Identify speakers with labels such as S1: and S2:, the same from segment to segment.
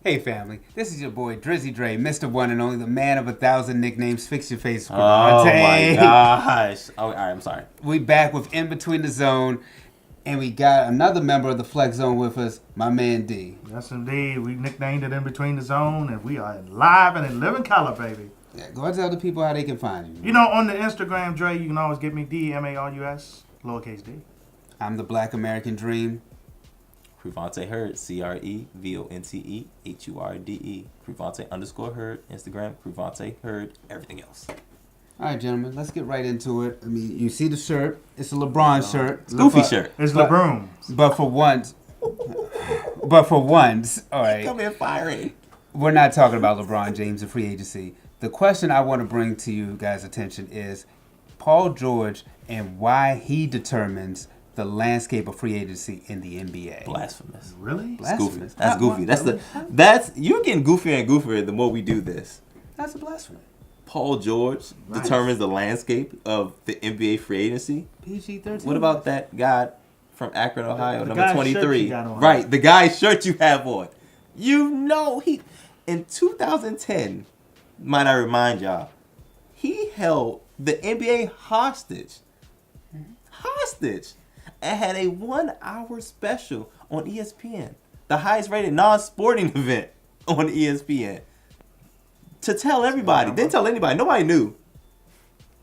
S1: Hey family, this is your boy Drizzy Dre, Mr. One and Only, the man of 1,000 nicknames. Fix your face,
S2: Oh my gosh! Oh, all right, I'm sorry.
S1: We back with In Between the Zone, and we got another member of the Flex Zone with us, my man D.
S3: Yes, indeed. We nicknamed it In Between the Zone, and we are live and in living color, baby.
S1: Yeah, go ahead and tell the people how they can find you.
S3: You know, on the Instagram, Dre, you can always get me Demarus, lowercase d.
S1: I'm the Black American Dream.
S2: Crevonte Hurde, CREVONTE HURDE. Crevonte_Hurde, Instagram, Crevonte Hurde, everything else.
S1: All right, gentlemen, let's get right into it. I mean, you see the shirt. It's a LeBron shirt.
S2: It's a goofy shirt.
S3: It's LeBron.
S1: But for once, all right.
S2: Come in firing.
S1: We're not talking about LeBron James and free agency. The question I want to bring to you guys' attention is Paul George and why he determines the landscape of free agency in the NBA.
S2: Blasphemous.
S3: Really?
S2: Goofy. That's goofy. That's you're getting goofier and goofier the more we do this.
S1: That's a blasphemy.
S2: Paul George determines the landscape of the NBA free agency.
S1: PG-13.
S2: What about that guy from Akron, Ohio,
S3: The
S2: number
S3: guy's
S2: 23?
S3: shirt you got on.
S2: Right, the guy's shirt you have on. You know he in 2010, might I remind y'all, he held the NBA hostage. And had a 1 hour special on ESPN, the highest rated non-sporting event on ESPN, to tell everybody. Didn't tell anybody. Nobody knew.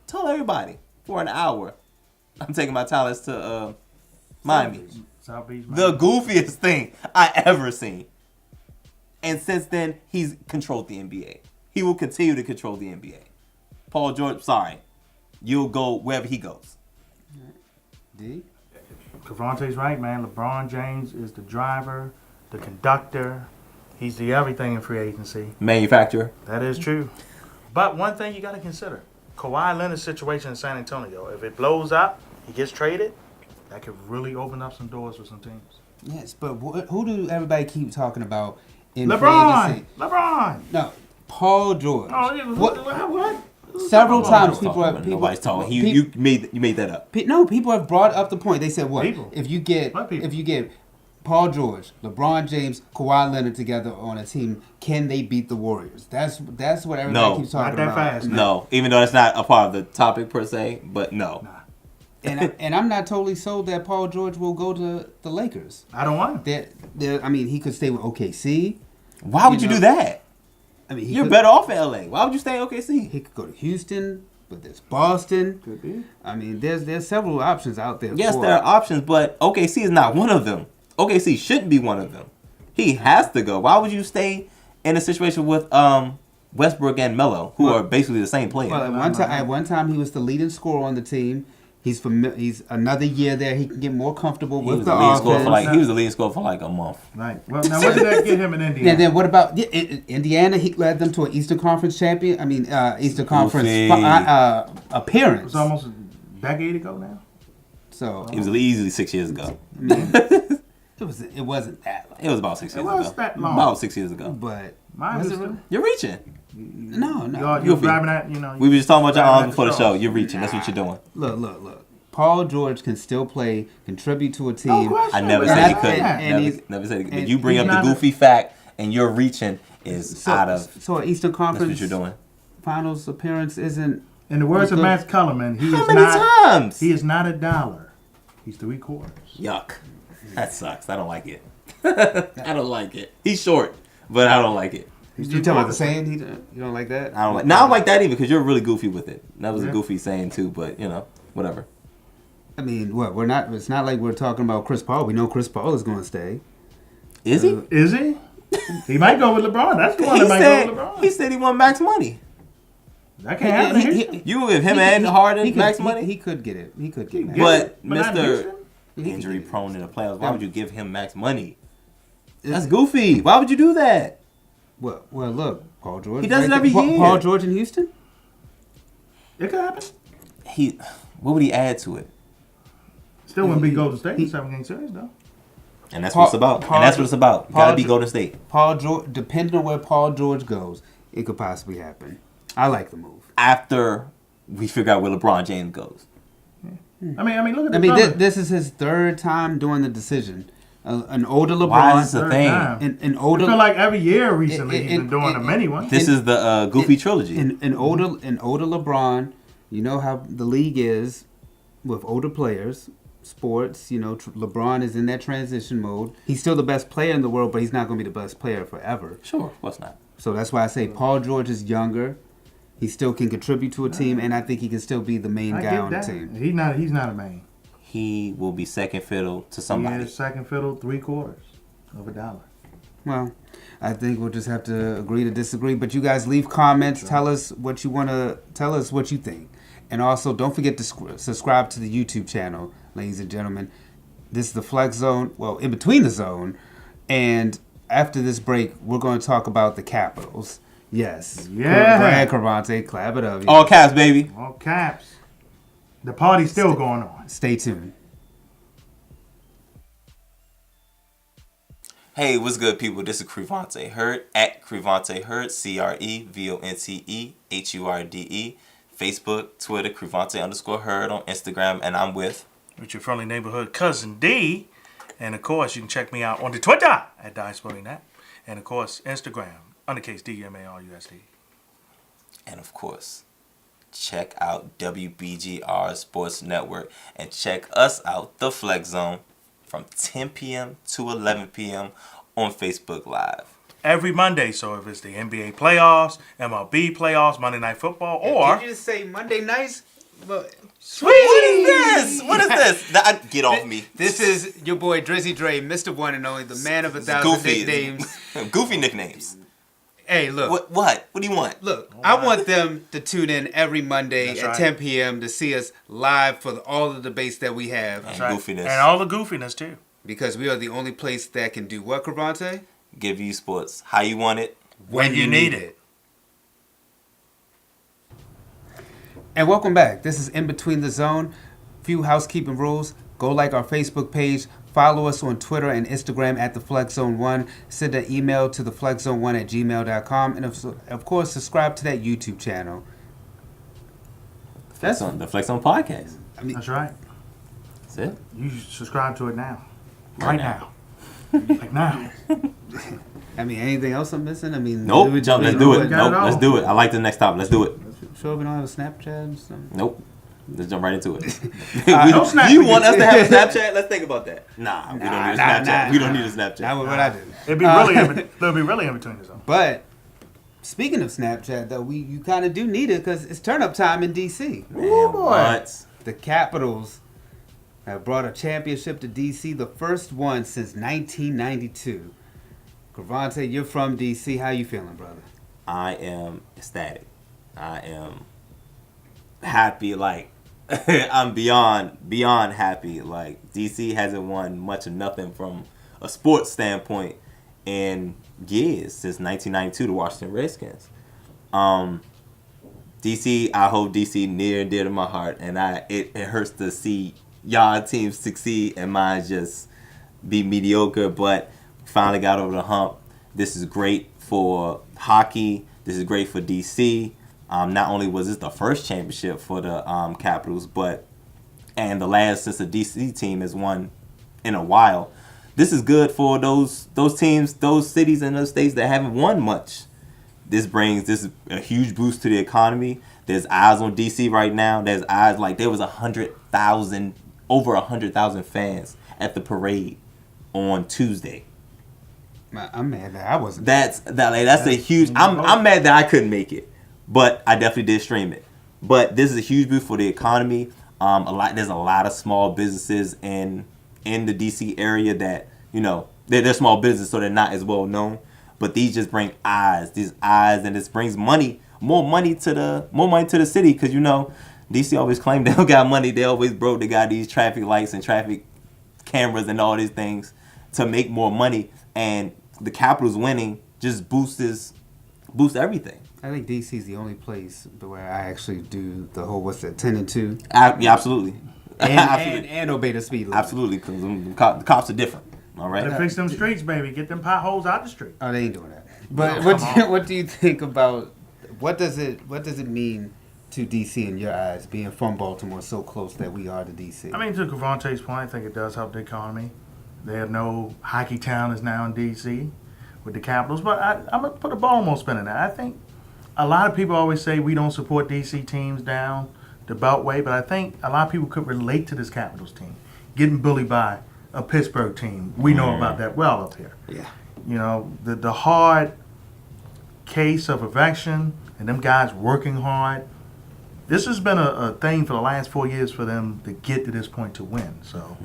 S2: Tell everybody for an hour. I'm taking my talents to Miami.
S3: South Beach,
S2: The goofiest thing I ever seen. And since then, he's controlled the NBA. He will continue to control the NBA. Paul George, sorry. You'll go wherever he goes.
S1: D?
S3: Crevonte's right, man. LeBron James is the driver, the conductor. He's the everything in free agency.
S2: Manufacturer.
S3: That is true. But one thing you got to consider, Kawhi Leonard's situation in San Antonio. If it blows up, he gets traded, that could really open up some doors for some teams.
S1: Yes, but who do everybody keep talking about in free agency?
S3: LeBron!
S1: No, Paul George.
S3: Oh, yeah, what?
S1: Several times
S2: Nobody's talking. You made that up.
S1: People have brought up the point. They said, "What
S3: People.
S1: if you get
S3: What people?
S1: if you get Paul George, LeBron James, Kawhi Leonard together on a team? Can they beat the Warriors?" That's what everybody keeps talking
S3: not that
S1: about.
S3: fast.
S2: No, even though that's not a part of the topic per se, but no.
S3: Nah.
S1: And I'm not totally sold that Paul George will go to the Lakers.
S3: I don't want him.
S1: I mean, he could stay with OKC.
S2: Why would you do that?
S1: I mean,
S2: You're better off in LA. Why would you stay in OKC?
S1: He could go to Houston, but there's Boston.
S3: Could be.
S1: I mean, there's several options out there.
S2: Yes, there are options, but OKC is not one of them. OKC shouldn't be one of them. He has to go. Why would you stay in a situation with Westbrook and Melo, who are basically the same player?
S1: Well, at one time, he was the leading scorer on the team. He's another year there. He can get more comfortable with the offense.
S2: He was the leading scorer for like a month.
S3: Right. Well, now what did that get him in Indiana?
S1: And then what about Indiana? He led them to an Eastern Conference Eastern Conference appearance.
S3: It's almost a decade ago now.
S1: So
S2: It was easily 6 years ago.
S1: I mean, it wasn't that long.
S2: It was about 6 years ago.
S3: It was that long.
S2: About 6 years ago.
S1: But
S3: Mine
S1: was
S3: was
S1: it
S3: still-
S1: really?
S2: You're reaching.
S1: No.
S3: You're
S2: Goofy.
S3: grabbing at, you know.
S2: We were just talking about your
S3: grabbing
S2: arms
S3: at
S2: before the show.
S3: straws.
S2: You're reaching. That's what you're doing.
S1: Look. Paul George can still play, contribute to a team.
S3: No question.
S2: I never
S3: But
S2: said he
S3: that's-
S2: couldn't.
S1: and
S2: Never said he couldn't.
S1: and
S2: But you bring
S3: he's
S2: up the
S3: not a-
S2: goofy fact, and you're reaching is out of.
S1: So an Eastern
S2: That's
S1: Conference
S2: what you're doing.
S1: Finals appearance isn't.
S3: In the words of
S1: Good.
S3: Max Kellerman,
S2: How many times?
S3: He is not a dollar. He's 3/4.
S2: Yuck. That sucks. I don't like it. I don't like it. He's short, but I don't like it.
S1: You talking about the saying? You don't like that?
S2: I don't like. Now I don't like that either because you're really goofy with it. That was a
S3: Yeah.
S2: goofy saying too, but whatever.
S1: I mean, what? We're not. It's not like we're talking about Chris Paul. We know Chris Paul is going to stay.
S2: Is he?
S3: Is he? He might go with LeBron. That's the one
S2: He
S3: that might
S2: said
S3: go with LeBron.
S2: he said he want max money.
S3: That can't happen. in Houston.
S2: You give him and Harden max money,
S1: He could get it. He could get it.
S2: but
S3: not in
S2: Mr.
S3: Houston.
S2: Injury prone in the playoffs. Why would you give him max money? That's goofy. Why would you do that?
S1: Well, look, Paul George.
S2: He does it every year.
S1: Paul George in Houston.
S3: It could happen.
S2: What would he add to it?
S3: Still wouldn't be Golden State in 7-game series, though.
S2: And that's what it's about. And that's what it's about. Gotta be Golden State.
S1: Paul George, depending on where Paul George goes, it could possibly happen. I like the move.
S2: After we figure out where LeBron James goes.
S3: I mean, look at the
S1: I mean,
S3: numbers.
S1: this is his third time doing the decision. An older LeBron.
S2: Why is this a
S3: Third
S2: thing?
S3: time.
S1: An
S3: I
S1: older.
S3: feel like every year recently he's been doing a mini one.
S2: This is the Goofy trilogy.
S1: An older LeBron. You know how the league is with older players. Sports, LeBron is in that transition mode. He's still the best player in the world, but he's not going to be the best player forever.
S2: Sure, of course not.
S1: So that's why I say Paul George is younger. He still can contribute to a team, and I think he can still be the main guy on the team.
S3: He's not a main.
S2: He will be second fiddle to somebody.
S3: He is second fiddle, $0.75 of a dollar.
S1: Well, I think we'll just have to agree to disagree. But you guys leave comments. Sure. Tell us what you want to tell us what you think. And also, don't forget to subscribe to the YouTube channel, ladies and gentlemen. This is the Flex Zone. Well, in between the zone. And after this break, we're going to talk about the Capitals. Yes.
S3: Yeah.
S1: Go ahead, Crevonte. Clap it up.
S2: All caps, baby.
S3: All caps. The party's still going on.
S1: Stay tuned.
S2: Hey, what's good, people? This is Crevonte Hurde at Crevonte Hurde, CREVONTEHURDE. Facebook, Twitter, Crevonte_Hurde on Instagram, and I'm with
S3: your friendly neighborhood cousin D. And of course, you can check me out on the Twitter at DieSportingNet. And of course, Instagram, undercase DMARUSD.
S2: And of course, check out WBGR Sports Network and check us out, The Flex Zone, from 10 p.m. to 11 p.m. on Facebook Live.
S3: Every Monday, so if it's the NBA playoffs, MLB playoffs, Monday Night Football, or...
S1: Did you just say Monday nights?
S2: Sweet! What is this? What is this? Get off me.
S1: This is your boy Drizzy Dre, Mr. One and Only, the man of 1,000 nicknames.
S2: Goofy nicknames.
S1: Hey, look.
S2: What? What do you want?
S1: Look, I want them to tune in every Monday at 10 p.m. to see us live for all the debates that we have.
S2: And goofiness.
S3: And all the goofiness, too.
S1: Because we are the only place that can do what, Crevonte?
S2: Give you sports how you want it,
S3: when you need it.
S1: And welcome back. This is In Between the Zone. Few housekeeping rules. Go like our Facebook page. Follow us on Twitter and Instagram at TheFlexZone1. Send an email to TheFlexZone1@gmail.com. And of course, subscribe to that YouTube channel.
S2: That's on the Flex On Podcast.
S3: That's right.
S2: That's it.
S3: You subscribe to it now. Right now. Like now.
S1: I mean, anything else I'm missing? I mean,
S2: nope. Let's do it. Nope. Let's do it. I like the next topic. Let's do it.
S1: Sure, we don't have a Snapchat or something?
S2: Nope. Let's jump right into it.
S3: You
S2: want us to have a Snapchat? Let's think about that. Nah, we don't need a Snapchat. We don't need a Snapchat.
S1: Not what I do.
S3: It'll be really in between the zone.
S1: But speaking of Snapchat, though, you kind of do need it because it's turn-up time in D.C.
S2: Oh, boy. What?
S1: The Capitals have brought a championship to D.C., the first one since 1992. Crevonte, you're from D.C. How you feeling, brother?
S2: I am ecstatic. I am happy. Like, I'm beyond happy. Like, D.C. hasn't won much of nothing from a sports standpoint in years, since 1992, the Washington Redskins. D.C., I hold D.C. near and dear to my heart, and it hurts to see y'all teams succeed and mine just be mediocre, but finally got over the hump. This is great for hockey. This is great for D.C. Not only was this the first championship for the Capitals, and the last since the D.C. team has won in a while. This is good for those teams, those cities and those states that haven't won much. This is a huge boost to the economy. There's eyes on D.C. right now. There's eyes, like there was over 100,000 fans at the parade on Tuesday.
S1: I'm mad that I wasn't.
S2: That's a huge. I'm mad that I couldn't make it, but I definitely did stream it. But this is a huge boost for the economy. There's a lot of small businesses in the DC area that they're small businesses, so they're not as well known. But these just bring these eyes, and this brings more money to the city, because DC always claim they don't got money. They always broke. They got these traffic lights and traffic cameras and all these things to make more money. And the Capitals winning just boosts everything.
S1: I think DC is the only place where I actually do the whole 10 and 2.
S2: Yeah, absolutely.
S1: And obey the speed limit.
S2: Absolutely, because the cops are different. All right.
S3: Gotta fix them streets, baby. Get them potholes out the street.
S1: Oh, they ain't doing that. But what do you think about what does it mean to DC in your eyes, being from Baltimore, so close that we are to DC?
S3: I mean, to Crevonte's point, I think it does help the economy. They have no hockey town is now in D.C. with the Capitals. But I'm going to put a ball almost spin in that. I think a lot of people always say we don't support D.C. teams down the Beltway, but I think a lot of people could relate to this Capitals team. Getting bullied by a Pittsburgh team. We know about that well up here.
S2: Yeah.
S3: You know, the hard case of eviction and them guys working hard. This has been a thing for the last 4 years for them to get to this point to win. So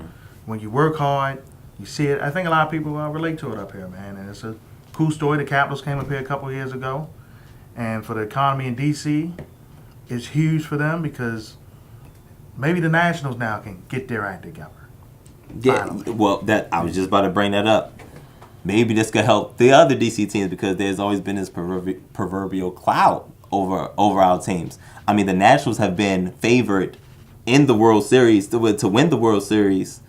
S3: when you work hard, you see it. I think a lot of people relate to it up here, man. And it's a cool story. The Capitals came up here a couple of years ago. And for the economy in D.C., it's huge for them because maybe the Nationals now can get their act together.
S2: Yeah,
S3: Finally.
S2: well, that I was just about to bring that up. Maybe this could help the other DC teams because there's always been this proverbial cloud over our teams. I mean, the Nationals have been favored in the World Series to win the World Series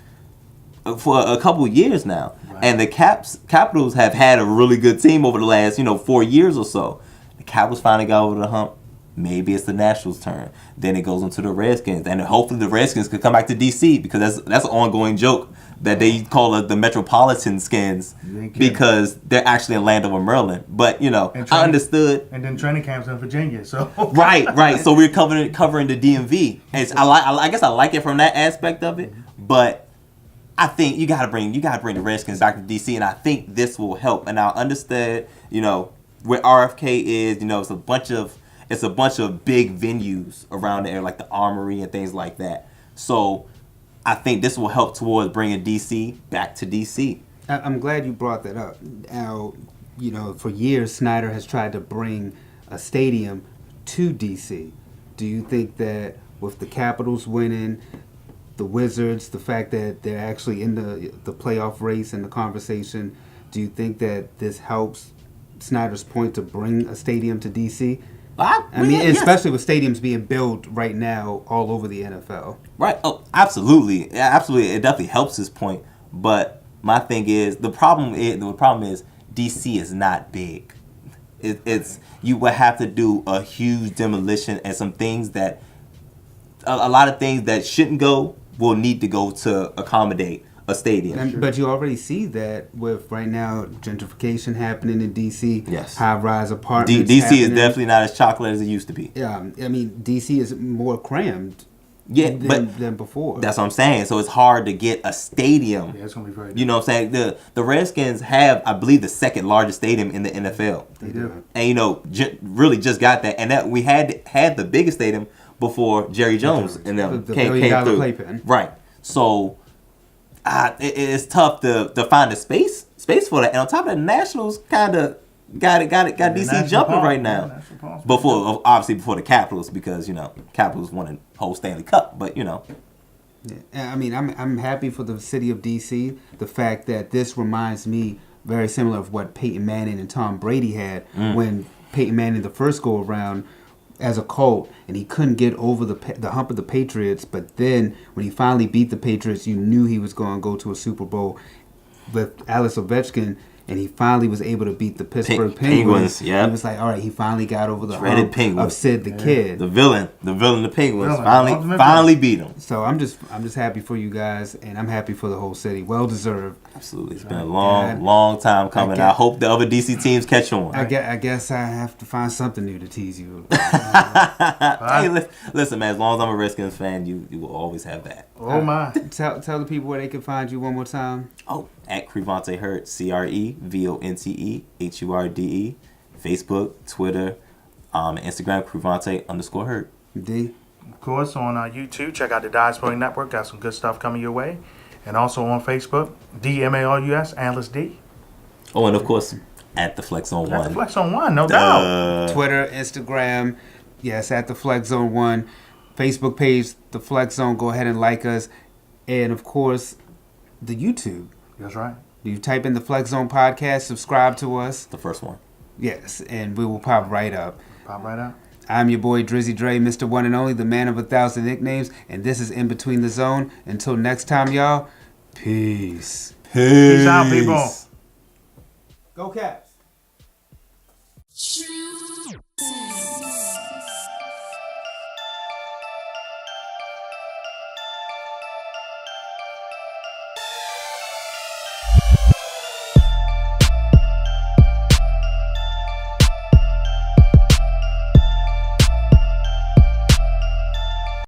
S2: for a couple of years now. Right. And the Capitals have had a really good team over the last 4 years or so. The Capitals finally got over the hump. Maybe it's the Nationals' turn. Then it goes into the Redskins, and hopefully the Redskins could come back to DC because that's an ongoing joke that they call it the Metropolitan Skins because they're actually in Landover, Maryland. But I understood.
S3: And then training camps in Virginia. So
S2: right. So we're covering the DMV. And I guess I like it from that aspect of it, but I think you gotta bring the Redskins back to DC, and I think this will help. And I understand where RFK is. It's a bunch of big venues around there, like the Armory and things like that. So I think this will help towards bringing DC back to DC.
S1: I'm glad you brought that up. Now, for years, Snyder has tried to bring a stadium to DC. Do you think that with the Capitals winning, the Wizards, the fact that they're actually in the playoff race and the conversation, do you think that this helps Snyder's point to bring a stadium to DC? Especially with stadiums being built right now all over the NFL.
S2: Right. Oh, absolutely. Yeah, absolutely. It definitely helps his point. But my thing is the problem is DC is not big. It's you would have to do a huge demolition and some things that a lot of things that shouldn't go will need to go to accommodate a stadium.
S1: But you already see that with right now gentrification happening in DC.
S2: Yes.
S1: High-rise apartments.
S2: DC is definitely not as chocolate as it used to be.
S1: Yeah, I mean DC is more crammed. Than before.
S2: That's what I'm saying. So it's hard to get a stadium.
S3: Yeah, it's gonna be very.
S2: You know what I'm saying? The Redskins have, I believe, the second largest stadium in the NFL.
S3: They do.
S2: And really just got that, and that we had the biggest stadium before Jerry Jones and them came through.
S1: Playpen.
S2: Right. So. It's tough to find a space for that, and on top of that, the Nationals kind of got DC jumping right now. Before the Capitals, because Capitals won a whole Stanley Cup, but
S1: Yeah, I mean, I'm happy for the city of DC. The fact that this reminds me very similar of what Peyton Manning and Tom Brady had when Peyton Manning the first go around as a Colt, and he couldn't get over the hump of the Patriots. But then when he finally beat the Patriots, you knew he was going to go to a Super Bowl with Alex Ovechkin, and he finally was able to beat the Pittsburgh Penguins.
S2: Yeah,
S1: he was like, all right, he finally got over the hump of Sid the Kid,
S2: the villain, the Penguins. Finally beat him.
S1: So I'm just happy for you guys, and I'm happy for the whole city. Well deserved.
S2: Absolutely, it's been a long time coming. I hope the other DC teams catch on.
S1: I guess I have to find something new to tease you.
S2: Hey, listen, man. As long as I'm a Redskins fan, you will always have that.
S3: Oh my!
S1: Tell the people where they can find you one more time.
S2: Oh, at Crevonte Hurde, CREVONTE HURDE, Facebook, Twitter, Instagram, Crevonte_Hurde.
S1: D.
S3: Of course, on YouTube, check out the Diaspora Network. Got some good stuff coming your way. And also on Facebook, DMALUS Analyst D.
S2: Oh, and of course, at the Flex Zone 1.
S3: At the Flex Zone 1, no doubt.
S1: Twitter, Instagram, yes, at the Flex Zone 1. Facebook page, the Flex Zone. Go ahead and like us. And of course, the YouTube.
S3: That's right.
S1: You type in the Flex Zone Podcast, subscribe to us.
S2: The first one.
S1: Yes, and we will pop right up.
S3: Pop right up.
S1: I'm your boy Drizzy Dre, Mr. One and Only, the man of 1,000 nicknames, and this is In Between the Zone. Until next time, y'all, peace.
S3: Peace out, people.
S1: Go Caps.